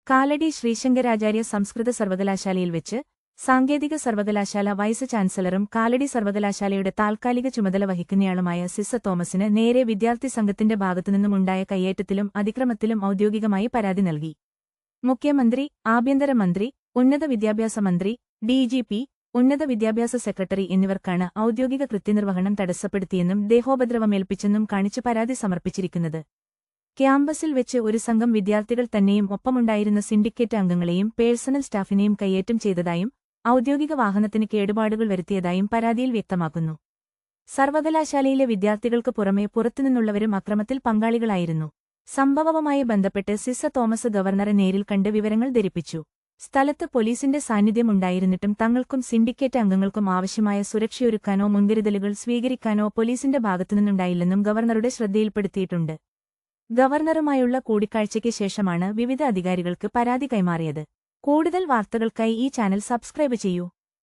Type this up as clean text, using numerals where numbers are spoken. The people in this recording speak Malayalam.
കാലടി ശ്രീശങ്കരാചാര്യ സംസ്കൃത സർവകലാശാലയിൽ വെച്ച് സാങ്കേതിക സർവകലാശാല വൈസ് ചാൻസലറും കാലടി സർവകലാശാലയുടെ താൽക്കാലിക ചുമതല വഹിക്കുന്നയാളുമായ സിസ തോമസിന് നേരെ വിദ്യാർത്ഥി സംഘത്തിന്റെ ഭാഗത്തുനിന്നുമുണ്ടായ കയ്യേറ്റത്തിലും അതിക്രമത്തിലും ഔദ്യോഗികമായി പരാതി നൽകി. മുഖ്യമന്ത്രി, ആഭ്യന്തരമന്ത്രി, ഉന്നത വിദ്യാഭ്യാസ മന്ത്രി, ഡിജിപി, ഉന്നത വിദ്യാഭ്യാസ സെക്രട്ടറി എന്നിവർക്കാണ് ഔദ്യോഗിക കൃത്യനിർവഹണം തടസ്സപ്പെടുത്തിയെന്നും ദേഹോപദ്രവമേൽപ്പിച്ചെന്നും കാണിച്ച് പരാതി സമർപ്പിച്ചിരിക്കുന്നത്. ക്യാമ്പസിൽ വെച്ച് ഒരു സംഘം വിദ്യാർത്ഥികൾ തന്നെയും ഒപ്പമുണ്ടായിരുന്ന സിൻഡിക്കേറ്റ് അംഗങ്ങളെയും പേഴ്സണൽ സ്റ്റാഫിനെയും കയ്യേറ്റം ചെയ്തതായും ഔദ്യോഗിക വാഹനത്തിന് കേടുപാടുകൾ വരുത്തിയതായും പരാതിയിൽ വ്യക്തമാക്കുന്നു. സർവകലാശാലയിലെ വിദ്യാർത്ഥികൾക്ക് പുറമെ പുറത്തുനിന്നുള്ളവരും അക്രമത്തിൽ പങ്കാളികളായിരുന്നു. സംഭവവുമായി ബന്ധപ്പെട്ട് സിസ തോമസ് ഗവർണറെ നേരിൽ കണ്ട് വിവരങ്ങൾ ധരിപ്പിച്ചു. സ്ഥലത്ത് പോലീസിന്റെ സാന്നിധ്യമുണ്ടായിരുന്നിട്ടും തങ്ങൾക്കും സിൻഡിക്കേറ്റ് അംഗങ്ങൾക്കും ആവശ്യമായ സുരക്ഷയൊരുക്കാനോ മുൻകരുതലുകൾ സ്വീകരിക്കാനോ പോലീസിന്റെ ഭാഗത്തുനിന്നുണ്ടായില്ലെന്നും ഗവർണറുടെ ശ്രദ്ധയിൽപ്പെടുത്തിയിട്ടുണ്ട്. ഗവർണറുമായുള്ള കൂടിക്കാഴ്ചയ്ക്ക് ശേഷമാണ് വിവിധ അധികാരികൾക്ക് പരാതി കൈമാറിയത്. കൂടുതൽ വാർത്തകൾക്കായി ഈ ചാനൽ സബ്സ്ക്രൈബ് ചെയ്യൂ.